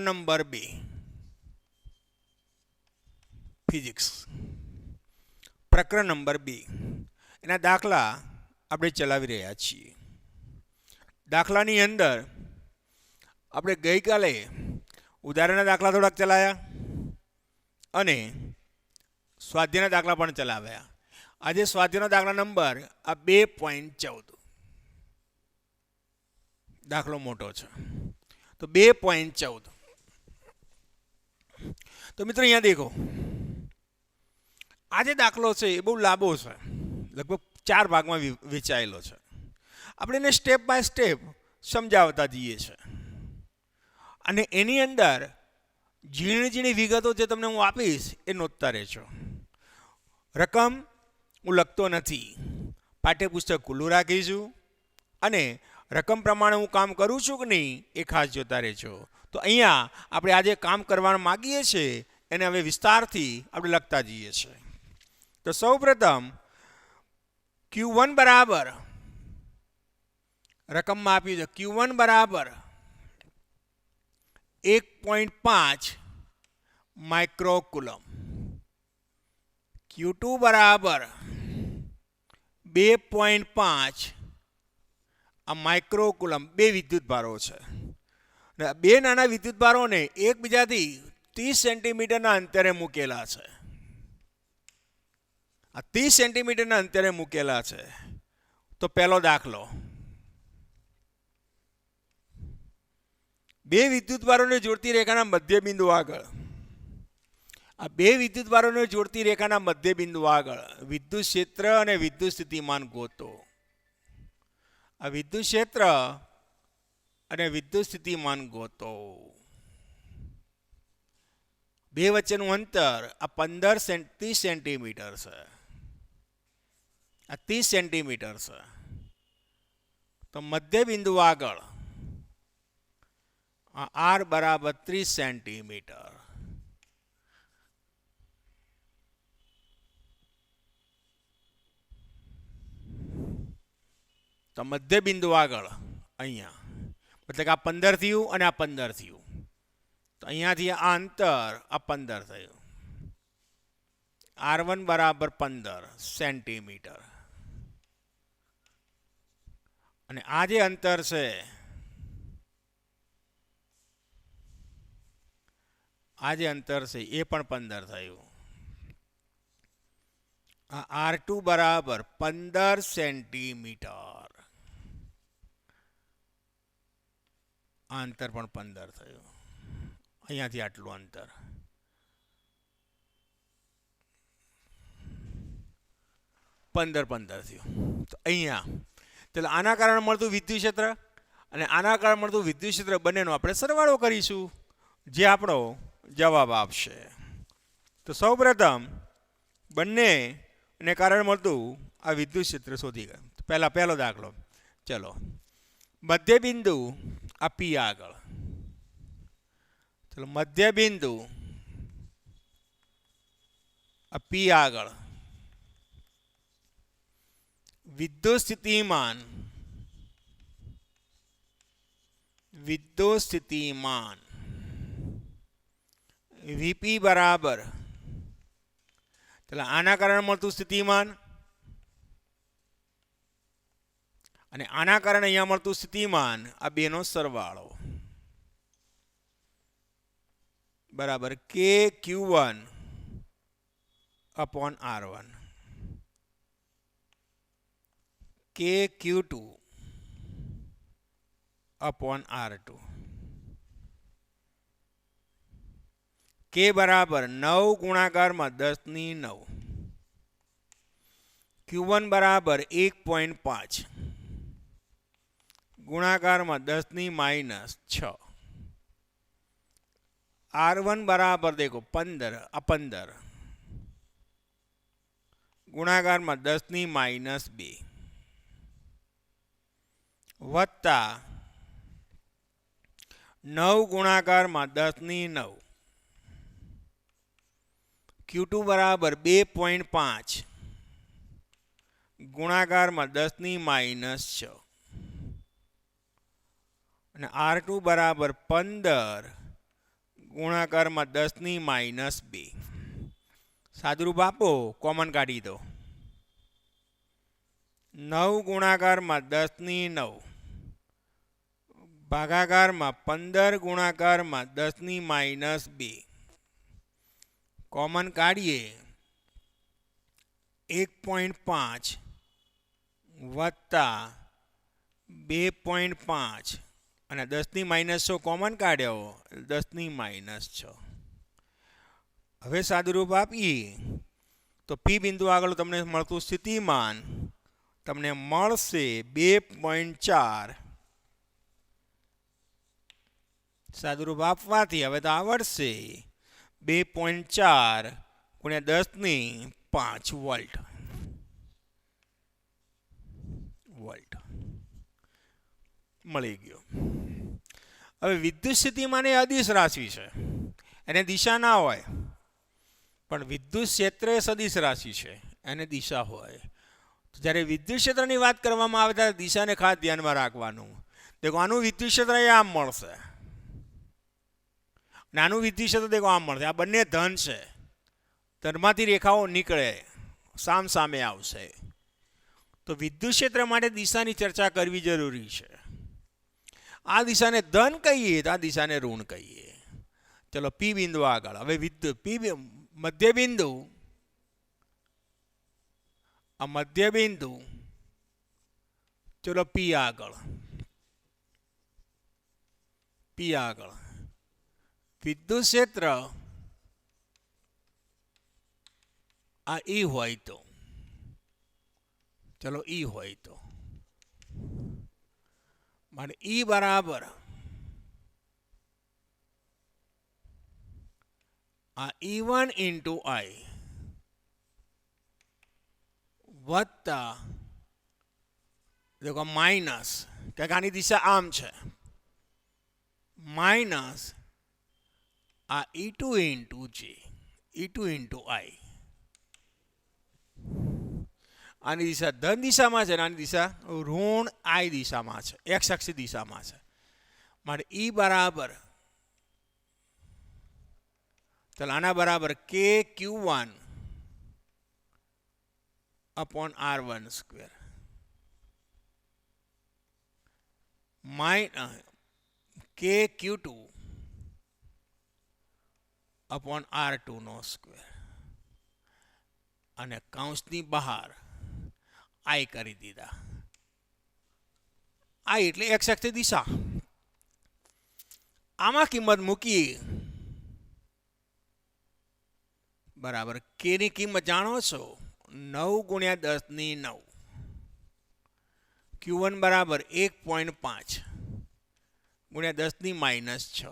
Number 2 physics પ્રકરણ number 2 એના દાખલા આપણે ચલાવી રહ્યા છીએ. દાખલાની અંદર આપણે ગઈકાલે ઉદાહરણના દાખલા થોડાક ચલાવ્યા અને સ્વાધ્યાયના દાખલા પણ ચલાવ્યા. આજે સ્વાધ્યાયનો દાખલા નંબર આ 2.14 દાખલો મોટો છે તો 2.14. તો મિત્રો અહીંયા દેખો, આ જે દાખલો છે એ બહુ લાંબો છે, લગભગ 4 ભાગમાં વહેંચાયેલો છે. આપણે એને સ્ટેપ બાય સ્ટેપ સમજાવતા જઈએ છીએ અને એની અંદર ઝીણી ઝીણી વિગતો જે તમને હું આપીશ એ નોંધતા રહેજો. રકમ હું લખતો નથી, પાઠ્યપુસ્તક ખુલ્લું રાખીશું અને રકમ પ્રમાણે હું કામ કરું છું કે નહીં એ ખાસ જોતા રહેજો. તો અહીંયા આપણે આજે કામ કરવા માગીએ છીએ એને હવે વિસ્તારથી આપણે લખતા જઈએ છીએ. તો સૌપ્રથમ Q1 બરાબર રકમમાં આપ્યું છે Q1 બરાબર 1.5 માઇક્રોકુલમ, Q2 બરાબર 2.5 આ માઇક્રોકુલમ. બે વિદ્યુત ભારો છે. બે નાના વિદ્યુત ભારોને એકબીજાથી 30 સેન્ટીમીટરના અંતરે મૂકેલા છે. આ 30 સેન્ટીમીટરના અંતરે મૂકેલા છે. તો પહેલો દાખલો, બે વિદ્યુત ભારોને જોડતી રેખાના મધ્ય બિંદુ આગળ, આ બે વિદ્યુત ભારોને જોડતી રેખાના મધ્ય બિંદુ આગળ વિદ્યુત ક્ષેત્ર અને વિદ્યુત સ્થિતિમાન ગોતો. આ વિદ્યુત ક્ષેત્ર અને વિદ્યુત સ્થિતિમાન ગોતો. બે વચ્ચેનું અંતર આ 30 સેન્ટીમીટર છે. આ 30 સેન્ટીમીટર છે. તો મધ્ય બિંદુ આગળ આ R બરાબર 30 સેન્ટીમીટર. તો મધ્ય બિંદુ આગળ અહીંયા એટલે કે આ 15 થયું અને આ 15 થયું. તો અહીંયાથી આ અંતર આ 15 થયું. R1 બરાબર 15 સેન્ટીમીટર. અને આ જે અંતર છે આ જે અંતર છે એ પણ 15 થયું. આ R2 બરાબર 15 સેન્ટીમીટર. આ અંતર પણ 15 થયું. અહીંયાથી આટલું અંતર. પંદર થયું. તો અહીંયા એટલે આના કારણે મળતું વિદ્યુત ક્ષેત્ર અને આના કારણે મળતું વિદ્યુત ક્ષેત્ર બંનેનો આપણે સરવાળો કરીશું જે આપણો જવાબ આપશે. તો સૌપ્રથમ બંનેને કારણે મળતું આ વિદ્યુત ક્ષેત્ર શોધી ગયા. પહેલો દાખલો, ચલો મધ્ય બિંદુ આ P આગળ, ચલો મધ્ય બિંદુ આ P આગળ વિદ્યુત સ્થિતિમાન VP બરાબર, એટલે આના કારણે મળતું સ્થિતિમાન અને આના કારણે અહીંયા મળતું સ્થિતિમાન આ બેનો સરવાળો બરાબર KQ1 upon R1 KQ2 upon R2. K બરાબર 9 ગુણાકારમાં 10⁹ Q1 બરાબર 1.5 ગુણાકારમાં 10⁻6. R1 બરાબર દેખો 15 આ 15 ગુણાકારમાં 10⁻2 વત્તા 9 ગુણાકારમાં 10⁹ Q2 બરાબર 2.5 ગુણાકારમાં 10⁻6 અને R2 બરાબર 15 ગુણાકારમાં 10⁻². સાદુરૂપ આપો, કોમન કાઢી દો. 9 ગુણાકારમાં 10⁹ ભાગાકારમાં 15 ગુણાકારમાં 10⁻². કોમન કાઢીએ 1.5 વત્તા 2.5 અને 10⁻6 કોમન કાઢ્યો 10⁻6. હવે સાદુરૂપ આપીએ તો પી બિંદુ આગળ તમને મળતું સ્થિતિમાન તમને મળશે 2.4. સાદુરૂપ આપવાથી હવે તો આવડશે 2.4 × 10⁵ વોલ્ટ. મળી ગયો. હવે વિદ્યુત સ્થિતિમાન એ અદિશ રાશિ છે, એને દિશા ના હોય, પણ વિદ્યુત ક્ષેત્ર એ સદિશ રાશિ છે, એને દિશા હોય. જ્યારે વિદ્યુત ક્ષેત્રની વાત કરવામાં આવે ત્યારે દિશાને ખાસ ધ્યાનમાં રાખવાનું. દેખો આનું વિદ્યુત ક્ષેત્ર એ આમ મળશે, નાનું વિદ્યુત ક્ષેત્ર દેખો આમ મળશે. આ બંને ધન છે, ધનમાંથી રેખાઓ નીકળે સામ સામે આવશે. તો વિદ્યુત ક્ષેત્ર માટે દિશાની ચર્ચા કરવી જરૂરી છે. આ દિશાને ધન કહીએ તો આ દિશાને ઋણ કહીએ. ચલો પી બિંદુ આગળ. હવે વિદ્યુત પી મધ્ય બિંદુ, આ મધ્ય બિંદુ, ચલો પી આગળ. પી આગળ વિદ્યુત ક્ષેત્ર આ ઈ હોય તો, ચલો ઈ હોય તો મારે ઈ બરાબર આ E1 × I વત્તા દેખો માઇનસ, કે આની દિશા આમ છે, માઇનસ આ E2 × J, E2 × I. આની દિશા ધન દિશામાં છે, આની દિશા ઋણ I દિશામાં છે, એક્સ અક્ષ દિશામાં છે. મારે ઈ બરાબર, ચાલો આના બરાબર KQ1 / R12 minus KQ2 / R22 અને કૌંસની બહાર I કરી દીધા. I એટલે એક્સ અક્ષ દિશા. આમાં કિંમત મૂકી બરાબર કે ની કિંમત જાણો છો 9 × 10⁹. Q1 બરાબર 1.5 × 10⁻6.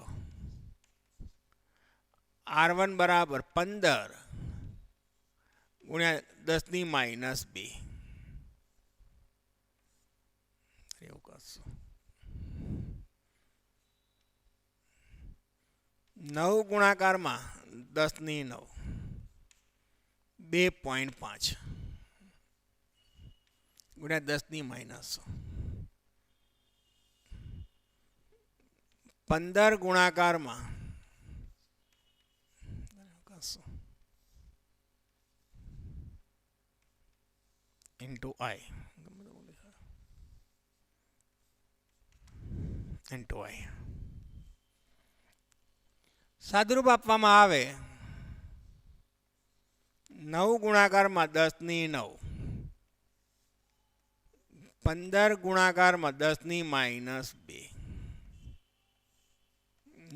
R1 બરાબર 15 × 10⁻2. એવું કરશું 9 ગુણાકારમાં 10⁹ 2.5 × 10⁻6. 15 ગુણાકારમાં into I into I. સાદુરૂપ આપવામાં આવે 9 ગુણાકારમાં 10⁹ 15 ગુણાકારમાં 10⁻2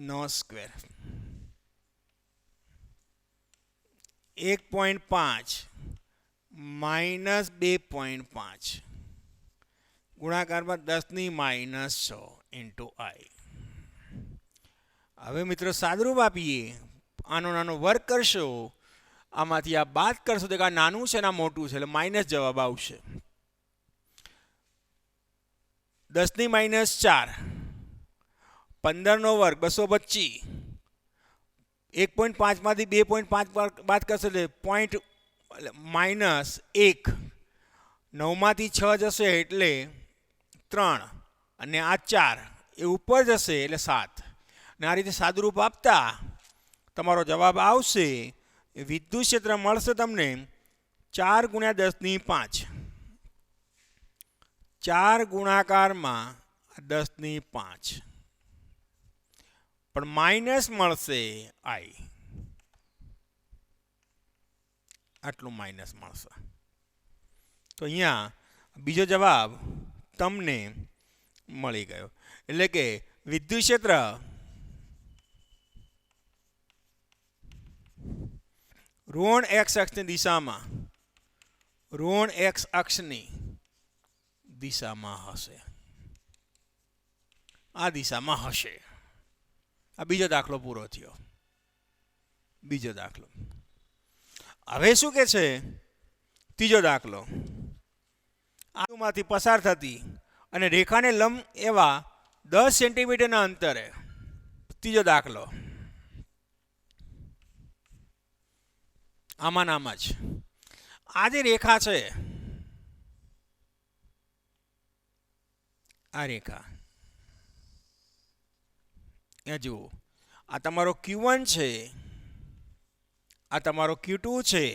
નો સ્ક્વેર 1.5 માઇનસ 2.5 ગુણાકારમાં 10⁻6 ઇન્ટુ I. હવે મિત્રો સાદુરૂપ આપીએ, આનો નાનો વર્ક કરશો, આમાંથી આ બાદ કરશો તો આ નાનું છે ને મોટું છે એટલે માઇનસ જવાબ આવશે. 10⁻4 15નો વર્ગ 225. 1.5 માંથી 2.5 બાદ કરશો એટલે પોઈન્ટ -1. 9 માંથી 6 જશે એટલે 3 અને આ 4 એ ઉપર જશે એટલે 7. અને આ રીતે સાદુરૂપ આપતા તમારો જવાબ આવશે વિદ્યુત ક્ષેત્ર મળશે તમને 4 × 10⁵ 4 ગુણાકારમાં 10⁵ પણ માઇનસ મળશે આઈ, આટલું માઇનસ મળશે. તો અહીંયા બીજો જવાબ તમને મળી ગયો. એટલે કે વિદ્યુત ક્ષેત્ર ઋણ એક્સ અક્ષની દિશામાં, ઋણ એક્સ અક્ષની દિશામાં હશે, આ દિશામાં હશે. આ બીજો દાખલો પૂરો થયો. બીજો દાખલો. હવે શું કે છે ત્રીજો દાખલો. આમાંથી પસાર થતી અને રેખાને લંબ એવા 10 સેન્ટીમીટરના અંતરે. ત્રીજો દાખલો આમાં આમ જ. આ જે રેખા છે, આ રેખા અહીંયા જુઓ, આ તમારો Q1 છે, આ તમારો Q2 છે,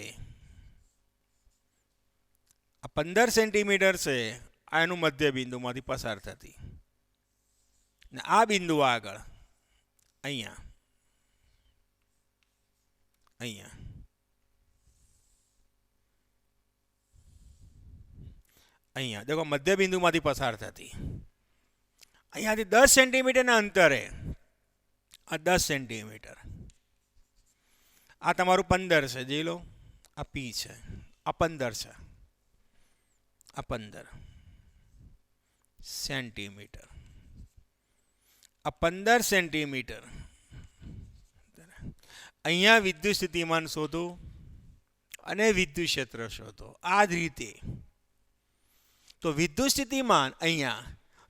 આ 15 સેન્ટીમીટર છે, આ એનું મધ્ય બિંદુમાંથી પસાર થતી, ને આ બિંદુ આગળ અહીંયા અહીંયા અહીંયા દેખો મધ્ય બિંદુમાંથી પસાર થતી, અહીંયાથી 10 સેન્ટીમીટરના અંતરે, આ 10 સેન્ટીમીટર, આ તમારું 15 છે, જોઈ લો, આ P છે, આ 15 છે, આ 15 સેન્ટીમીટર, આ 15 સેન્ટીમીટર. અહીંયા વિદ્યુત સ્થિતિમાન શોધો અને વિદ્યુત ક્ષેત્ર શોધો. આ જ રીતે તો વિદ્યુત સ્થિતિમાન અહીંયા,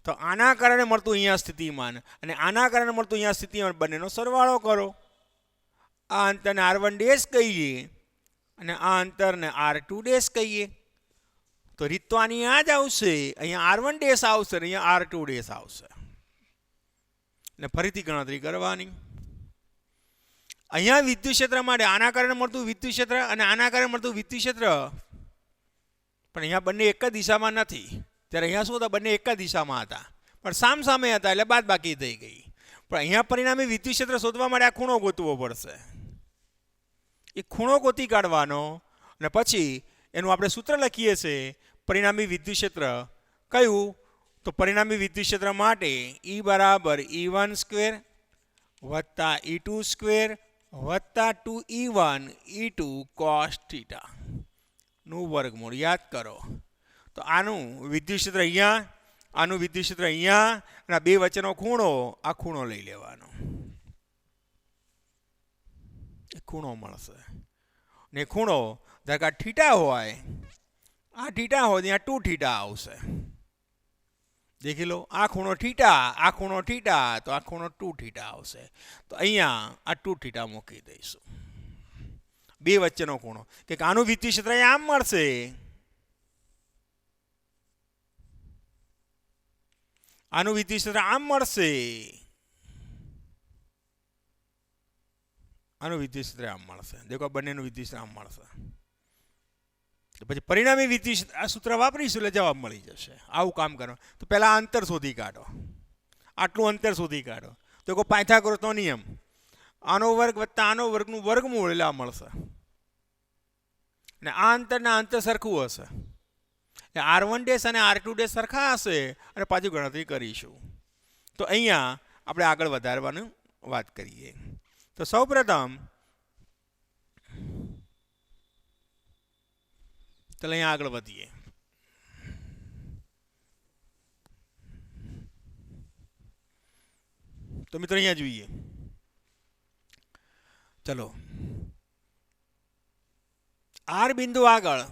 તો આના કારણે મળતું અહીંયા સ્થિતિમાન અને આના કારણે મળતું અહીંયા સ્થિતિમાન બંનેનો સરવાળો કરો. આ અંતરને R1 કહીએ અને આ અંતરને R2 કહીએ. તો રીત તો આની આ જ આવશે. અહીંયા R1 આવશે, અહીંયા R2 આવશે. ને ફરીથી ગણતરી કરવાની. અહીંયા વિદ્યુત ક્ષેત્ર માટે આના કારણે મળતું વિદ્યુત ક્ષેત્ર અને આના કારણે મળતું વિદ્યુત ક્ષેત્ર, પણ અહીંયા બંને એક જ દિશામાં નથી. ત્યારે અહીંયા શું હતા, બંને એક જ દિશામાં હતા પણ સામસામે હતા, એટલે બાદ બાકી થઈ ગઈ. પણ અહીંયા પરિણામી વિદ્યુત ક્ષેત્ર શોધવા માટે આ ખૂણો ગોતવો પડશે. એ ખૂણો ગોતી કાઢવાનો અને પછી એનું આપણે સૂત્ર લખીએ છીએ પરિણામી વિદ્યુત ક્ષેત્ર કયું, તો પરિણામી વિદ્યુત ક્ષેત્ર માટે E બરાબર E1² વત્તા E2² વત્તા 2E1 E2 cos θ નું વર્ગમૂળ. યાદ કરો તો આનું વિદ્યુત ક્ષેત્ર અહીંયા, આનું વિદ્યુત ક્ષેત્ર અહીંયા, અને આ બે વચ્ચેનો ખૂણો, આ ખૂણો લઈ લેવાનો, એ ખૂણો મળશે. ને ખૂણો ધારો કે θ હોય, આ θ હોય ત્યાં 2θ આવશે. દેખી લો, આ ખૂણો θ, આ ખૂણો θ, તો આ ખૂણો 2θ આવશે. તો અહીંયા આ 2θ મૂકી દઈશું, બે વચ્ચેનો ખૂણો. કે આનું વિદ્યુત ક્ષેત્ર આમ મળશે, આનું વિદ્યુત ક્ષેત્ર આમ મળશે, આનું વિદ્યુત ક્ષેત્ર આમ મળશે. દેખો બંનેનું વિદ્યુત ક્ષેત્ર આમ મળશે. પછી પરિણામી વિદ્યુત આ સૂત્ર વાપરીશું એટલે જવાબ મળી જશે. આવું કામ કરો. તો પહેલા અંતર શોધી કાઢો, આટલું અંતર શોધી કાઢો. તો કોઈ પાયથાગોરસનો નિયમ, આનો વર્ગ વત્તા આનો વર્ગનું વર્ગમૂળ એટલે આ મળશે. અને આ અંતરના અંતર સરખું હશે, R1 અને R2 સરખા હશે અને પાછું ગણતરી કરીશું. તો અહીંયા આપણે આગળ વધારવાનું વાત કરીએ. તો સૌપ્રથમ ચાલો અહીંયા આગળ વધીએ. તો મિત્રો અહીંયા જોઈએ, ચલો R બિંદુ આગળ,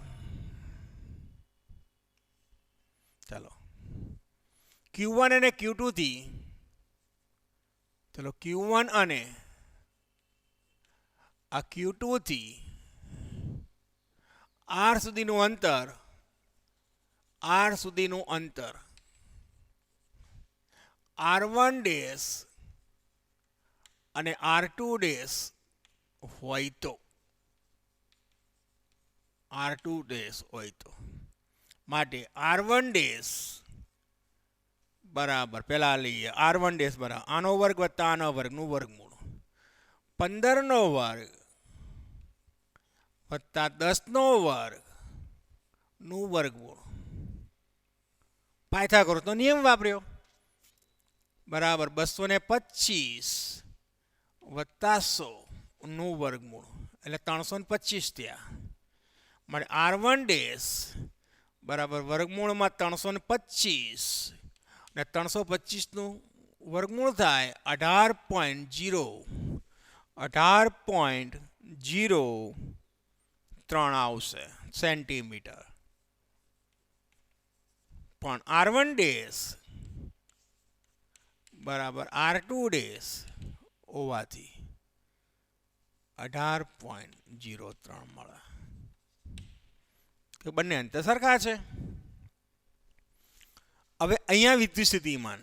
ચાલો Q1 અને Q2 થી, ચલો Q1 અને આ Q2 થી R સુધીનું અંતર, R સુધીનું અંતર R1 અને R2 હોય તો R2 ડેશ હોય તો માટે R1 ડેશ બરાબર પહેલા લઈએ R1 ડેશ બરાબર આનો વર્ગ વત્તા આનો વર્ગનું વર્ગમૂળ 15નો વર્ગ વત્તા 10નો વર્ગનું વર્ગમૂળ પાયથાગોરસનો નિયમ વાપર્યો બરાબર 225 વત્તા 100 નું વર્ગમૂળ એટલે 325 થયા માટે R1 ડેશ બરાબર વર્ગમૂળમાં 325 અને 325નું વર્ગમૂળ થાય 18.03 આવશે સેન્ટીમીટર પણ R1 ડેશ બરાબર R2 ડેશ હોવાથી 18.03 મળે કે બંને અંતર સરખા છે. હવે અહીંયા વિદ્યુત સ્થિતિમાન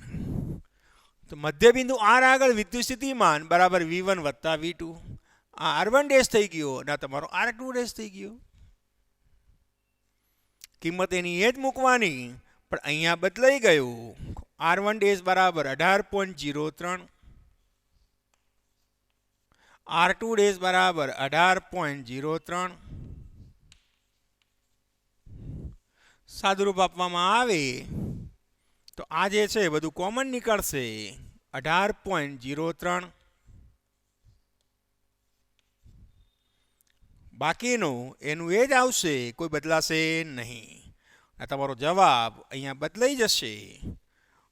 તો મધ્યબિંદુ R આગળ વિદ્યુત સ્થિતિમાન બરાબર V1 વત્તા V2 આ R1 ડેશ થઈ ગયો અને તમારો R2 ડેશ થઈ ગયો. કિંમત એની એ જ મૂકવાની પણ અહીંયા બદલાઈ ગયું R1 ડેશ બરાબર 18.03 R2 ડેશ બરાબર 18.03 સાદુરૂપ આપવામાં આવે તો આ જે છે બધું કોમન નીકળશે 18.03 બાકીનું એનું એ જ આવશે કોઈ બદલાશે નહીં. આ તમારો જવાબ અહીંયા બદલાઈ જશે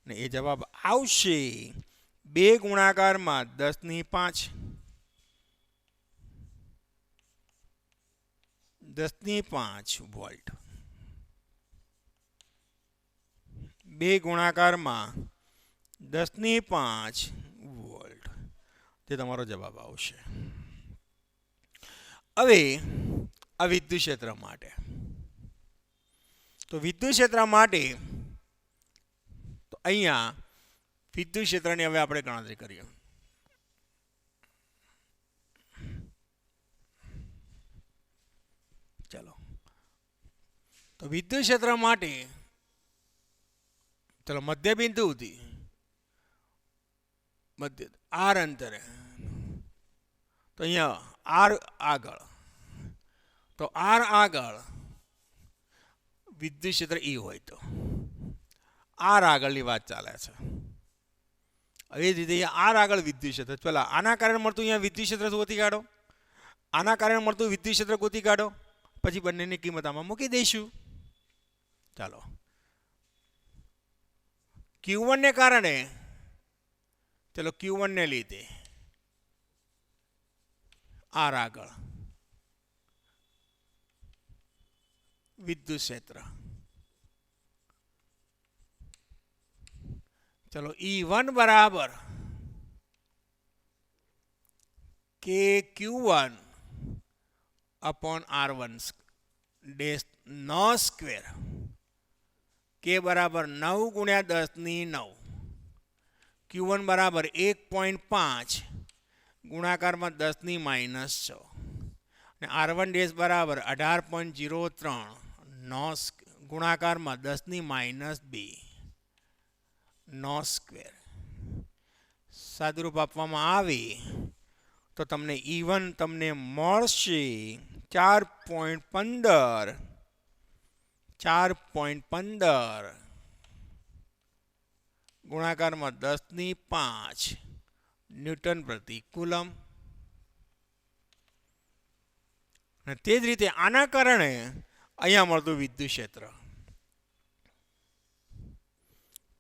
અને એ જવાબ આવશે 2 ગુણાકારમાં 10⁵ 10⁵ વોલ્ટ 2 ગુણાકારમાં 10⁵ વોલ્ટ તે તમારો જવાબ આવશે. હવે આ વિદ્યુત ક્ષેત્ર માટે તો વિદ્યુત ક્ષેત્ર માટે તો અહીંયા વિદ્યુત ક્ષેત્રની હવે આપણે ગણતરી કરીએ. ચલો તો વિદ્યુત ક્ષેત્ર માટે ચલો મધ્યબિંદુથી મધ્ય R અંતરે તો અહીંયા R આગળ તો R આગળ વિદ્યુત ક્ષેત્ર E હોય તો R આગળની વાત ચાલે છે. એ જ રીતે R આગળ વિદ્યુત ક્ષેત્ર પેલા આના કારણે મળતું અહીંયા વિદ્યુત ક્ષેત્ર ગોતી કાઢો આના કારણે મળતું વિદ્યુત ક્ષેત્ર ગોતી કાઢો પછી બંનેની કિંમત આમાં મૂકી દઈશું. ચાલો Q1 ને કારણે ચલો Q1 ને લીધે R આગળ વિદ્યુત ક્ષેત્ર ચલો E1 બરાબર KQ1 अपॉन R1 ડેશ નો સ્ક્વેર K बराबर 9 गुण્યા 10⁹ Q1 बराबर 1.5 गुणाकाરમાં 10⁻6 અને R1 ડેશ બરાબર 18.03 નો ગુણાકારમાં 10⁻2 નો સ્ક્વેર સાદુરૂપ આપવામાં આવે તો તમને E1 તમને મળશે 4.15 ગુણાકારમાં 10⁵ ન્યૂટન પ્રતિ કુલમ. અને તે જ રીતે આના કારણે અહીંયા મળતું વિદ્યુત ક્ષેત્ર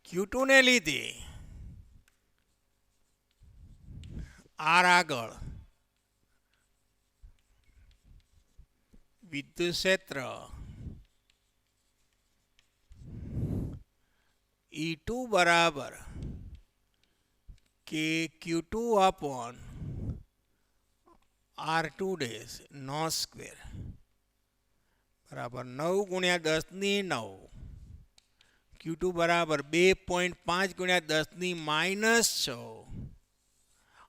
Q2 ને લીધે R આગળ વિદ્યુત ક્ષેત્ર E2 बराबर KQ2 अपॉन R2 डैश નો સ્ક્વેર बराबर 9 गुण્યા 10⁹ Q2 बराबर 2.5 गुण્યા 10⁻6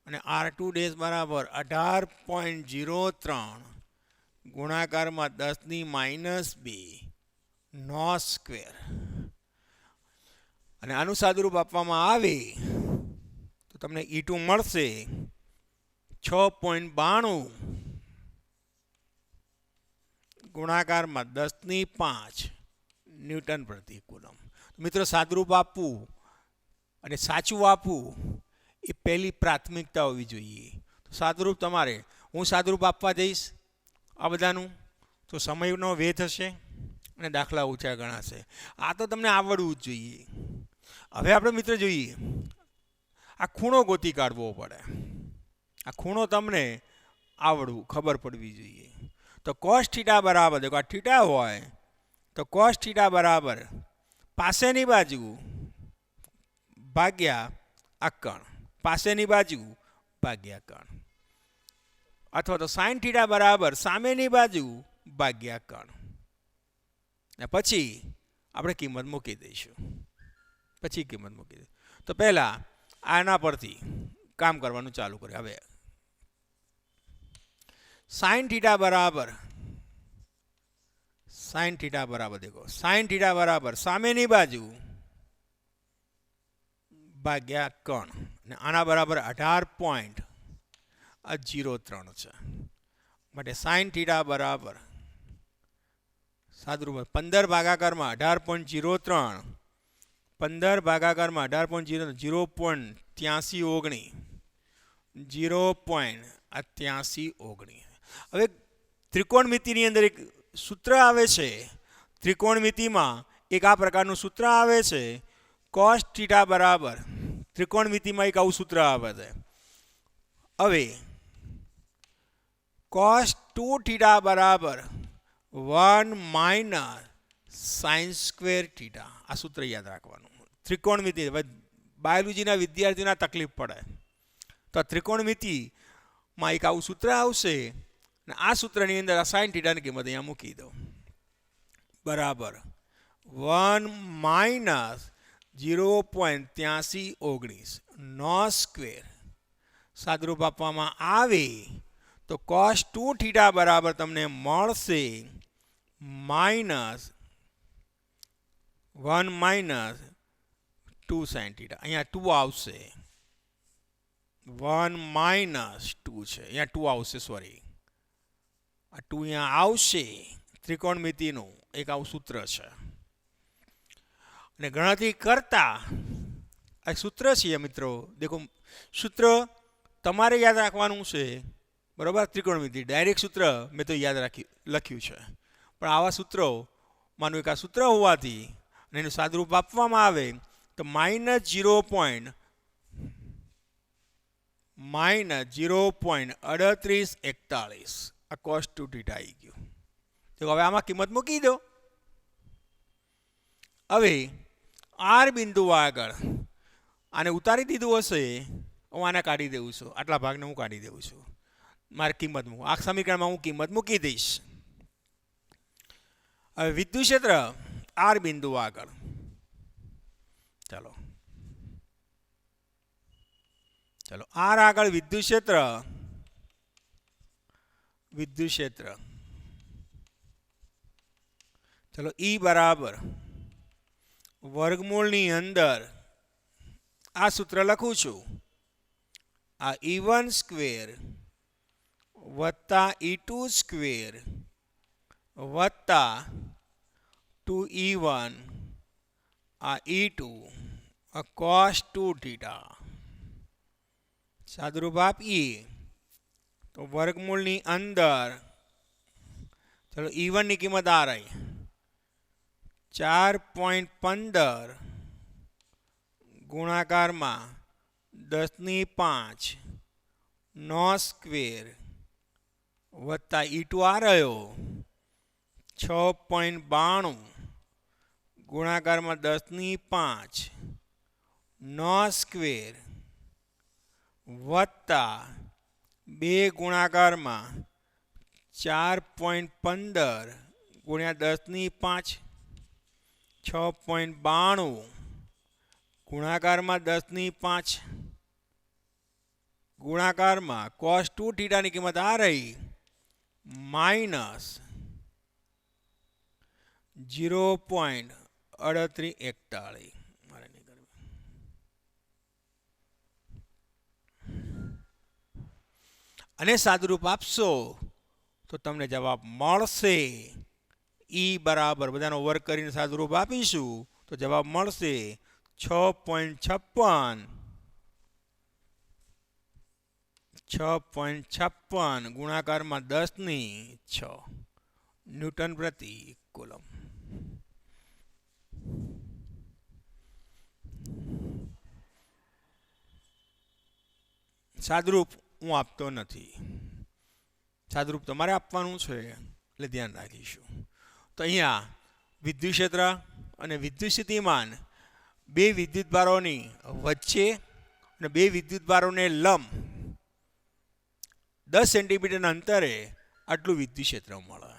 અને R2 ડેશ બરાબર 18.03 ગુણાકારમાં 10⁻² નો સ્ક્વેર. અને આનું સાદુરૂપ આપવામાં આવે તો તમને E2 મળશે 6.92 ગુણાકારમાં 10⁵ ન્યૂટન પ્રતિ કુલમ. મિત્રો, સાદુરૂપ આપવું અને સાચું આપવું એ પહેલી પ્રાથમિકતા હોવી જોઈએ. તો સાદુરૂપ તમારે, હું સાદુરૂપ આપવા જઈશ આ બધાનું, તો સમયનો વ્યય થશે અને દાખલા ઓછા ગણાશે. આ તો તમને આવડવું જ જોઈએ. હવે આપણે મિત્રો જોઈએ, આ ખૂણો ગોતી કાઢવો પડે. આ ખૂણો તમને આવડવું, ખબર પડવી જોઈએ. તો cos થીટા બરાબર, દેખો આ થીટા હોય તો cos થીટા બરાબર પાસેની બાજુ ભાગ્યા આ કણ, પાસેની બાજુ ભાગ્યા કણ, અથવા તો sin થીટા બરાબર સામેની બાજુ ભાગ્યા કણ. ને પછી આપણે કિંમત મૂકી દઈશું. તો પહેલા આના પરથી કામ કરવાનું ચાલુ કરીએ. હવે sin થીટા બરાબર દેખો, sin થીટા બરાબર સામેની બાજુ ભાગ્યા કણ, અને આના બરાબર 18.03 છે. માટે sin થીટા બરાબર સાદુરૂપ 15 ભાગાકારમાં 18.03, 15 ભાગાકારમાં 18.03, 0.8319. હવે ત્રિકોણમિતિની અંદર એક સૂત્ર આવે છે. ત્રિકોણમિતિમાં એક આ પ્રકારનું સૂત્ર આવે છે, cos થીટા બરાબર, ત્રિકોણમિતિમાં એક આવું સૂત્ર આવે છે. હવે cos 2 થીટા બરાબર 1 sin સ્ક્વેર થીટા. આ સૂત્ર યાદ રાખવાનું. ત્રિકોણમિતિ, બાયોલોજીના વિદ્યાર્થીઓને તકલીફ પડે તો ત્રિકોણમિતિમાં એક આવું સૂત્ર આવશે, અને આ સૂત્રની અંદર આ sin થીટાની કિંમત અહીંયા મૂકી દો. બરાબર 1 - 0.8319 નો સ્ક્વેર. સાદુરૂપ આપવામાં આવે તો cos 2 થીટા બરાબર તમને મળશે -1 - 2 sin થીટા. અહીંયા 2 આવશે, 1 - 2 છે, અહીંયા 2 આવશે, સોરી, આ 2 અહીંયા આવશે. ત્રિકોણમિતિનું એક આવું સૂત્ર છે. અને ગણતરી કરતા આ સૂત્ર છે મિત્રો. દેખો, સૂત્ર તમારે યાદ રાખવાનું છે, બરાબર. ત્રિકોણમિતિ ડાયરેક્ટ સૂત્ર મેં તો યાદ લખ્યું છે, પણ આવા સૂત્રો, માનું એક આ સૂત્ર હોવાથી અને એનું સાદુરૂપ આપવામાં આવે તો -0.3841 આ cos 2 થીટા આવી ગયું. તો હવે આમાં કિંમત મૂકી દો. હવે R બિંદુ આગળ આને ઉતારી દીધું હશે, હું આને કાઢી દઉં છું, આટલા ભાગને હું કાઢી દઉં છું. મારે કિંમત મૂકું, આ સમીકરણમાં હું કિંમત મૂકી દઈશ. હવે વિદ્યુત ક્ષેત્ર R બિંદુ આગળ, ચાલો R આગળ વિદ્યુત ક્ષેત્ર, ચલો E બરાબર વર્ગમૂળની અંદર આ સૂત્ર લખું છું, આ E1 સ્ક્વેર વત્તા E2 સ્ક્વેર વત્તા 2E1 આ E2 આ cos 2 થીટા. સાદુરૂપ આપીએ તો વર્ગમૂળની અંદર, ચલો E1 ની કિંમત આ રહી 4.15 ગુણાકારમાં 10⁵ નો સ્ક્વેર વત્તા E2 આ રહ્યો 6.92 ગુણાકારમાં 10⁵ નો સ્ક્વેર વત્તા 2 ગુણાકારમાં 4.15 ગુણ્યા 10⁵ 6.92 ગુણાકારમાં 10⁵ ગુણાકારમાં cos 2 થીટાની કિંમત આ રહી -0.3841 મારે નહીં કરવી. અને સાદુરૂપ આપશો તો તમને જવાબ મળશે E બરાબર બધાનો વર્ગ કરીને સાદુરૂપ આપીશું તો જવાબ મળશે 6.56 ગુણાકારમાં 10⁶ ન્યૂટન પ્રતિ કુલમ. સાદુરૂપ હું આપતો નથી, સાદુરૂપ તમારે આપવાનું છે એટલે ધ્યાન રાખીશું. તો અહીંયા વિદ્યુત ક્ષેત્ર અને વિદ્યુત સ્થિતિમાન બે વિદ્યુતભારોની વચ્ચે અને બે વિદ્યુતભારોને લંબ 10 સેન્ટીમીટરના અંતરે આટલું વિદ્યુત ક્ષેત્ર મળે.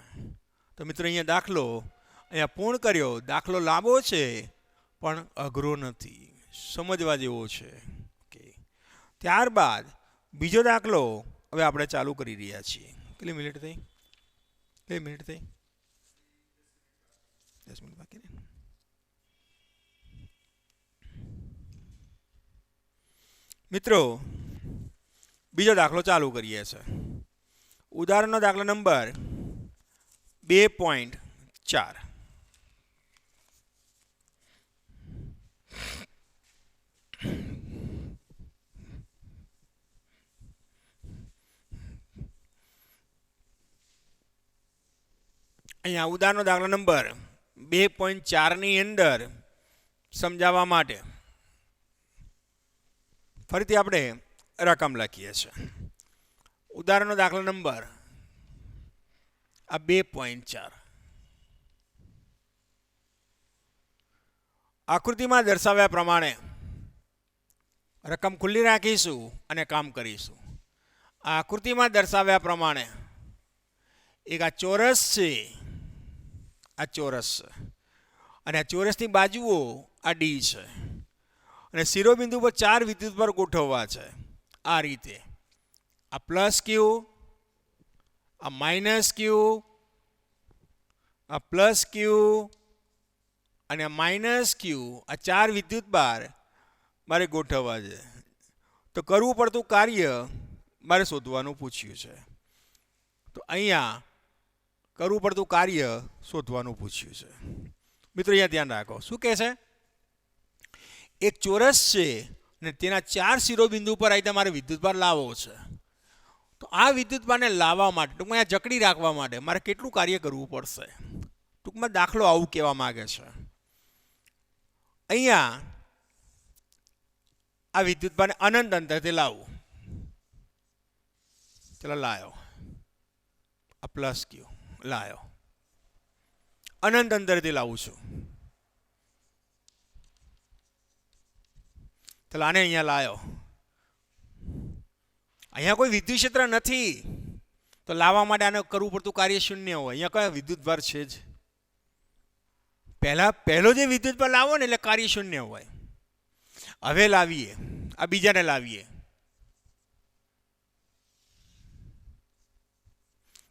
તો મિત્રો અહીંયા દાખલો અહીંયા પૂર્ણ કર્યો. દાખલો લાંબો છે પણ અઘરો નથી, સમજવા જેવો છે. ઓકે, ત્યારબાદ બીજો દાખલો હવે આપણે ચાલુ કરી રહ્યા છીએ. કેટલી મિનિટ થઈ? 10 મિનિટ બાકી ને. મિત્રો બીજો દાખલો ચાલુ કરીએ છીએ. ઉદાહરણનો દાખલો નંબર 2.4. અહીંયા ઉદાહરણનો દાખલો નંબર 2.4 ની અંદર સમજાવવા માટે ફરીથી આપણે રકમ લખીએ છીએ. ઉદાહરણનો દાખલો નંબર આ 2.4 આકૃતિમાં દર્શાવ્યા પ્રમાણે રકમ ખુલ્લી રાખીશું અને કામ કરીશું. આ આકૃતિમાં દર્શાવ્યા પ્રમાણે એક આ ચોરસ છે, આ ચોરસ છે અને આ ચોરસની બાજુઓ આ ડી છે અને શિરોબિંદુ પર 4 વિદ્યુત પર ગોઠવવા છે. આ રીતે આ પ્લસ ક્યુ, આ માઇનસ ક્યુ, આ પ્લસ ક્યુ અને આ માઇનસ ક્યુ, આ 4 વિદ્યુત બાર મારે ગોઠવવા છે. તો કરવું પડતું કાર્ય મારે શોધવાનું પૂછ્યું છે. તો અહીંયા કરવું પડતું કાર્ય શોધવાનું પૂછ્યું છે. મિત્રો અહીંયા ધ્યાન રાખો, શું કહે છે? એક ચોરસ છે અને તેના 4 શિરોબિંદુ પર અહીં તમારે વિદ્યુતભાર લાવવો છે. તો આ વિદ્યુતભારને લાવવા માટે ટૂંકમાં અહીંયા જકડી રાખવા માટે મારે કેટલું કાર્ય કરવું પડશે? ટૂંકમાં દાખલો આવું કહેવા માંગે છે. અહીંયા આ વિદ્યુતભારને અનંત અંતરથી લાવવું. ચલો લાયો, આ પ્લસ ક્યુ લાયો, અનંત અંતરથી લાવું છું. ચાલો આને અહીંયા લાયો, અહીંયા કોઈ વિદ્યુત ક્ષેત્ર નથી તો લાવવા માટે આને કરવું પડતું કાર્ય શૂન્ય હોય. અહીંયા કયા વિદ્યુતભાર છે જ, પહેલો જે વિદ્યુતભાર લાવો ને એટલે કાર્ય શૂન્ય હોય. હવે લાવીએ, આ બીજાને લાવીએ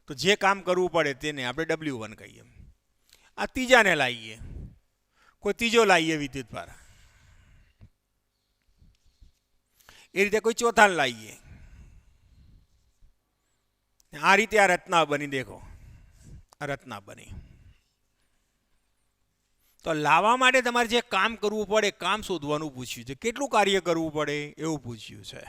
તો જે કામ કરવું પડે તેને આપણે W1 કહીએ. આ ત્રીજાને લાવીએ, કોઈ ત્રીજો લાવીએ વિદ્યુતભાર, એ રીતે કોઈ ચોથાને લાવીએ. આ રીતે આ રચના બની. દેખો આ રચના બની. તો લાવવા માટે તમારે જે કામ કરવું પડે, કામ શોધવાનું પૂછ્યું છે. કેટલું કાર્ય કરવું પડે એવું પૂછ્યું છે.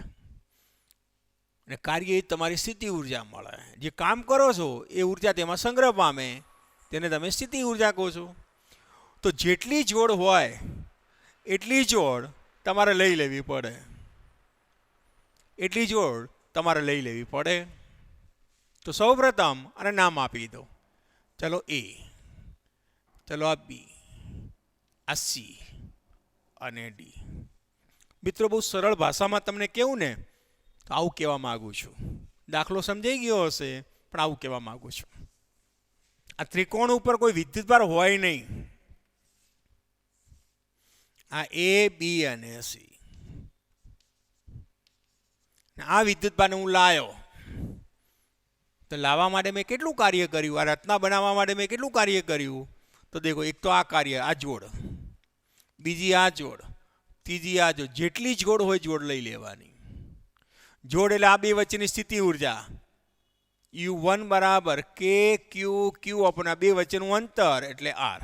અને કાર્ય એ તમારી સ્થિતિ ઉર્જા મળે. જે કામ કરો છો એ ઉર્જા તેમાં સંગ્રહ પામે, તેને તમે સ્થિતિ ઉર્જા કહો છો. તો જેટલી જોડ હોય એટલી જોડ તમારે લઈ લેવી પડે, એટલી જોડ તમારે લઈ લેવી પડે. તો સૌપ્રથમ આને નામ આપી દો. ચલો એ, ચલો આ બી, આ સી અને ડી. મિત્રો બહુ સરળ ભાષામાં તમને કહું ને તો આવું કહેવા માગું છું. દાખલો સમજાઈ ગયો હશે પણ આવું કહેવા માગું છું. આ ત્રિકોણ ઉપર કોઈ વિદ્યુતભાર હોય નહીં. આ એ બી અને સી, આ વિદ્યુતભારને હું લાયો, તો લાવવા માટે મેં કેટલું કાર્ય કર્યું? આ રત્ના બનાવવા માટે મેં કેટલું કાર્ય કર્યું? તો દેખો, એક તો આ કાર્ય, આ જોડ, બીજી આ જોડ, ત્રીજી આ જોડ, જેટલી જોડ હોય જોડ લઈ લેવાની. જોડ એટલે આ બે વચ્ચેની સ્થિતિ ઉર્જા U1 બરાબર કે ક્યુ ક્યુ અપોન આ બે વચ્ચેનું અંતર એટલે આર.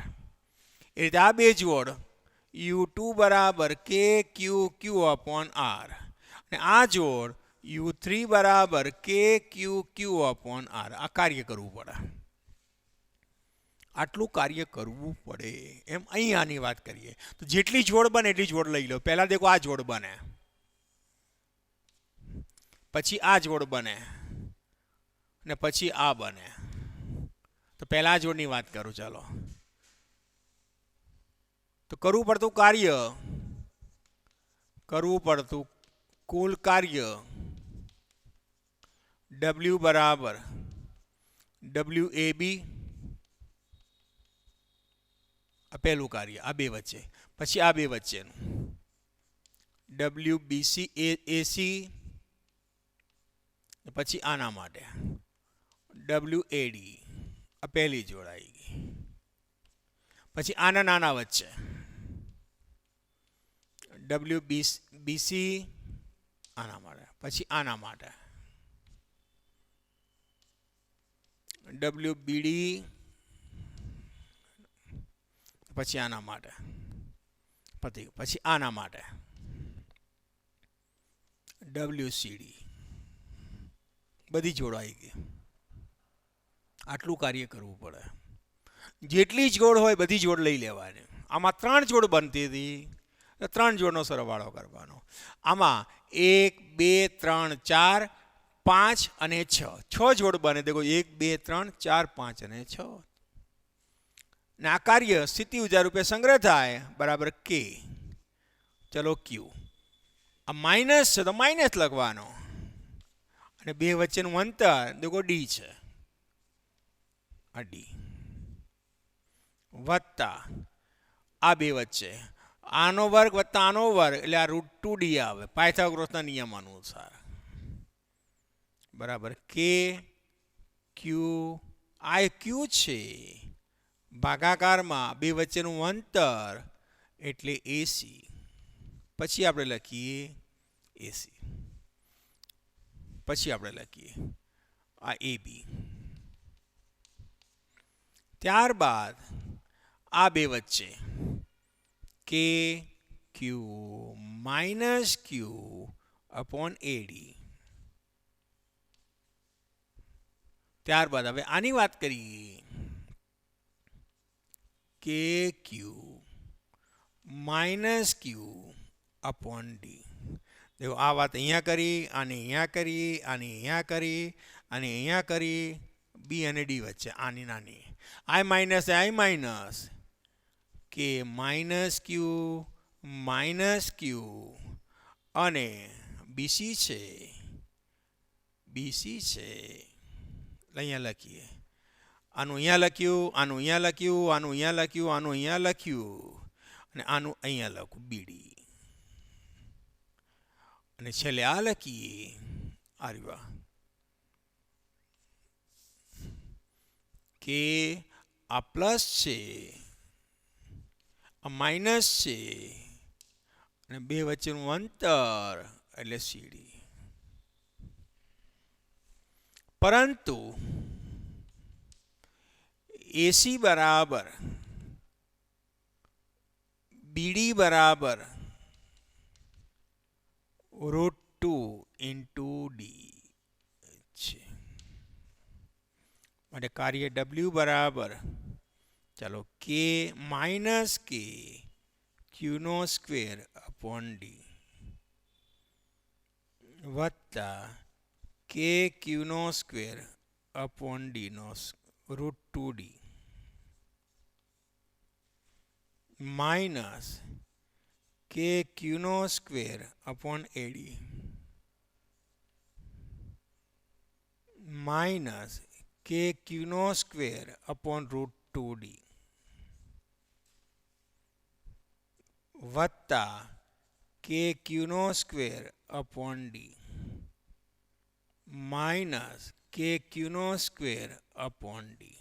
એ રીતે આ બે જોડ U2 બરાબર કે ક્યુ ક્યુ અપોન આર, અને આ જોડ U3 બરાબર કે ક્યુ ક્યુ અપોન આર. આ કાર્ય કરવું પડે, આટલું કાર્ય કરવું પડે. એમ અહીં આની વાત કરીએ તો જેટલી જોડ બને એટલી જોડ લઈ લો. પહેલાં દેખો, આ જોડ બને, પછી આ જોડ બને, ને પછી આ બને. તો પહેલા આ જોડની વાત કરું. ચાલો, તો કરવું પડતું કાર્ય, કરવું પડતું કુલ કાર્ય W બરાબર WAB, આ પહેલું કાર્ય આ બે વચ્ચે, પછી આ બે વચ્ચેનું WBC AC, પછી આના માટે WAD, આ પહેલી જોડ આવી ગઈ. પછી આના નાના વચ્ચે WBC, આના માટે, પછી આના માટે WBD, પછી આના માટે, પછી આના માટે WCD. બધી જોડ આવી ગઈ. આટલું કાર્ય કરવું પડે. જેટલી જોડ હોય બધી જોડ લઈ લેવાની. આમાં 3 જોડ બનતી હતી, 3 જોડનો સરવાળો કરવાનો. આમાં 1 2 3 4 5 અને 6, 6 જોડ બને. દેખો, 1 2 3 4 5 અને 6. ને આ કાર્ય સ્થિતિ ઉર્જા રૂપે સંગ્રહ થાય બરાબર કે. ચલો ક્યુ, આ માઇનસ છે તો માઇનસ લખવાનો, અને બે વચ્ચેનું અંતર દેખો ડી છે, આ ડી, વત્તા આ બે વચ્ચે આનો વર્ગ વત્તા આનો વર્ગ એટલે આ √2D આવે પાયથાગોરસના નિયમ અનુસાર. બરાબર કે ક્યુ, આ ક્યુ છે, ભાગાકારમાં બે વચ્ચેનું અંતર એટલે એસી. પછી આપણે લખીએ એસી, પછી આપણે લખીએ આ AB. ત્યારબાદ આ બે વચ્ચે કે ક્યુ માઇનસ ક્યુ અપોન એડી. ત્યારબાદ હવે આની વાત કરીએ, કે ક્યુ માઇનસ ક્યુ અપોન ડી. દેખો, આ વાત અહીંયા કરી, આને અહીંયા કરી, આની અહીંયા કરી, અને અહીંયા કરી, બી અને ડી વચ્ચે આની નાની આઈ માઇનસ કે માઇનસ ક્યુ અને બીસી છે, અહીંયા લખીએ. આનું અહીંયા લખ્યું, આનું અહીંયા લખ્યું, આનું અહીંયા લખ્યું, આનું અહીંયા લખ્યું, અને આનું અહીંયા લખું બીડી. અને છેલ્લે આ લખીએ આર્યા કે આ પ્લસ છે, આ માઇનસ છે, અને બે વચ્ચેનું અંતર એટલે સીડી. પરંતુ એસી બરાબર બીડી બરાબર √2 ઇન્ટુ ડી છે. માટે કાર્ય W બરાબર, ચાલો, કે માઇનસ કે ક્યુનો સ્ક્વેર અપોન ડી વત્તા કે ક્યુનો સ્ક્વેર અપોન ડીનો √2D માઇનસ કે ક્યુનો સ્ક્વેર અપોન એડી માઇનસ કે ક્યુનો સ્ક્વેર અપોન √2D વત્તા કે ક્યુનો સ્ક્વેર અપોન ડી. માઇનસ કે ક્યુનો સ્ક્વેર અપોન ડી.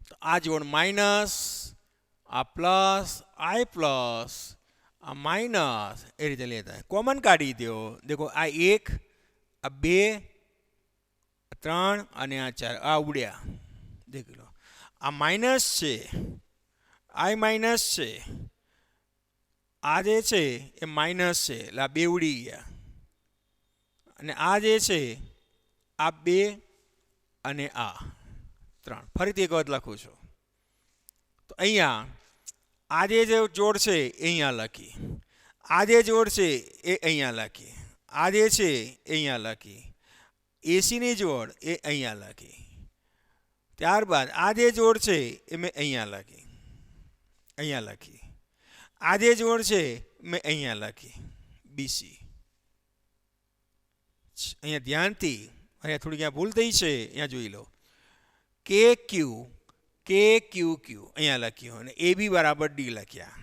તો આ જોડ માઇનસ, આ પ્લસ, આઈ પ્લસ, આ માઇનસ, એ રીતે લેતા है. કોમન કાઢી દો. દેખો આ 1, આ 2, 3 અને આ 4 આ ઉડ્યા. દેખી લો આ માઇનસ છે, આઈ માઇનસ છે, આ જે છે એ માઇનસ છે એટલે આ 2 ઉડી ગયા. અને આ જે છે આ 2 અને આ 3. ફરીથી એક વખત લખું છું. તો અહીંયા આ જે જોડ છે એ અહીંયા લખી, આ જે જોડ છે એ અહીંયા લખી, આ જે છે એ અહીંયા લખી, એસીની જોડ એ અહીંયા લખી. ત્યારબાદ આ જે જોડ છે એ મેં અહીંયા લખી, અહીંયા લખી. આ જે જોડ છે મેં અહીંયા લખી, બીસી. અહીંયા ધ્યાનથી, અહીંયા થોડી ક્યાં ભૂલ થઈ છે અહીંયા જોઈ લો. કે ક્યુ અહીંયા લખ્યું અને એ બી બરાબર ડી લખ્યા.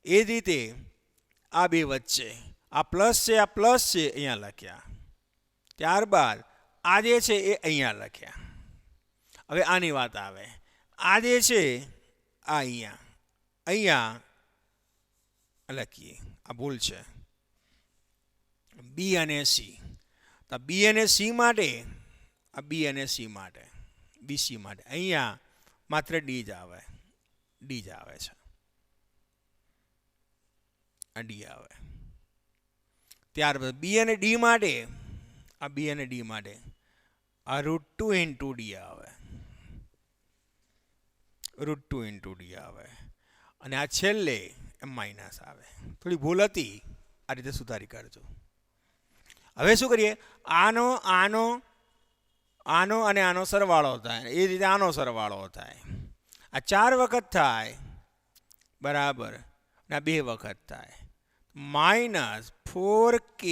એ જ રીતે આ બે વચ્ચે આ પ્લસ છે અહીંયા લખ્યા. ત્યારબાદ આ જે છે એ અહીંયા લખ્યા. હવે આની વાત આવે. આ જે છે આ અહીંયા લખીએ, આ ભૂલ છે. બી અને સી, તો બી અને સી માટે, આ બી અને સી માટે, બીસી માટે અહીંયા માત્ર ડી જ આવે છે. આ ડી આવે. ત્યારબાદ બી અને ડી માટે, આ બી અને ડી માટે આ √2 ઇન્ટુ ડી આવે, √2 ઇન્ટુ ડી આવે. અને આ છેલ્લે એમ માઇનસ આવે. થોડી ભૂલ હતી, આ રીતે સુધારી કાઢજો. હવે શું કરીએ? આનો અને આનો સરવાળો થાય, એ રીતે આનો સરવાળો થાય. આ 4 વખત થાય બરાબર, અને 2 વખત થાય. -4k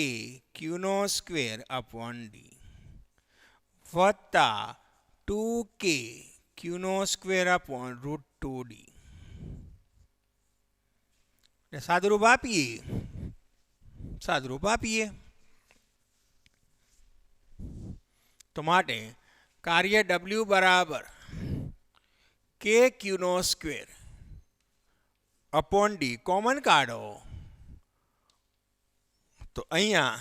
ક્યુનો સ્ક્વેર અપોન ડી વત્તા 2k ક્યુનો સ્ક્વેર અપોન √2d. સાદુરૂપ આપીએ. તો માટે કાર્ય W બરાબર કે ક્યુનો સ્ક્વેર અપોન ડી કોમન કાઢો. તો અહીંયા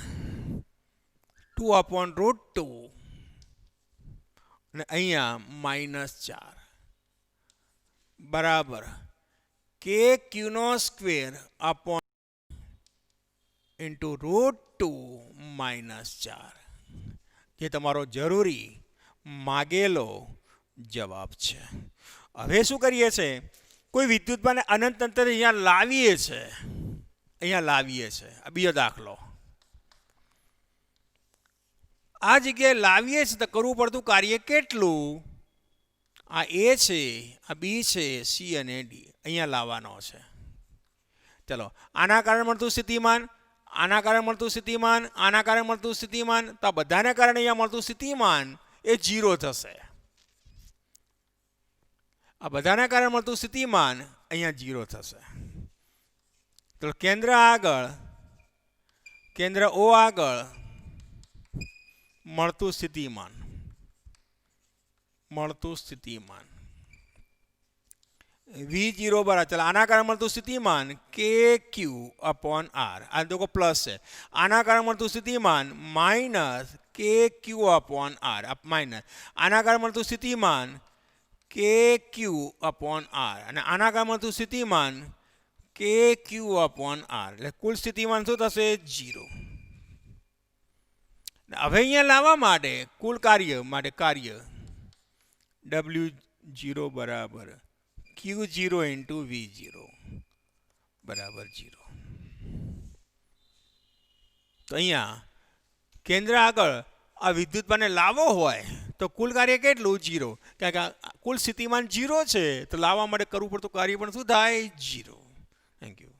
2/√2 અને અહીંયા -4 બરાબર કે ક્યુનો સ્ક્વેર અપોન ઇન્ટુ √2 -4, જે તમારો જરૂરી માગેલો જવાબ છે. હવે શું કરીએ છે? કોઈ વિદ્યુતભારને અનંત અંતરે અહીંયા લાવીએ છે. આ બીજો દાખલો. આ જગ્યાએ લાવીએ છે તો કરવું પડતું કાર્ય કેટલું? આ એ છે, આ બી છે, સી અને ડી અહીંયા લાવવાનો છે. ચલો, આના કારણે મળતું સ્થિતિમાન, આના કારણે મળતું સ્થિતિમાન, આના કારણે મળતું સ્થિતિમાન, તો આ બધાને કારણે અહીંયા મળતું સ્થિતિમાન એ 0 થશે. આ બધાને કારણે મળતું સ્થિતિમાન અહીંયા 0 થશે. તો કેન્દ્ર O આગળ મળતું સ્થિતિમાન V0 બરાબર, ચાલો આના કારણે મળતું સ્થિતિમાન KQ અપોન R, આ देखो પ્લસ છે. આના કારણે મળતું સ્થિતિમાન -KQ અપોન R, માઇનસ. આના કારણે મળતું સ્થિતિમાન KQ અપોન R, અને આના કારણે મળતું સ્થિતિમાન KQ અપોન R. એટલે કુલ સ્થિતિમાન શું થશે? 0. હવે અહીંયા લાવવા માટે કુલ કાર્ય W0 બરાબર Q0 ઇન્ટુ V0 બરાબર 0. તો અહીંયા કેન્દ્ર આગળ આ વિદ્યુતભારને લાવવો હોય તો કુલ કાર્ય કેટલું? 0. કારણ કે કુલ સ્થિતિમાન 0 છે, તો લાવવા માટે કરવું પડતું કાર્ય પણ શું થાય? 0. Thank you.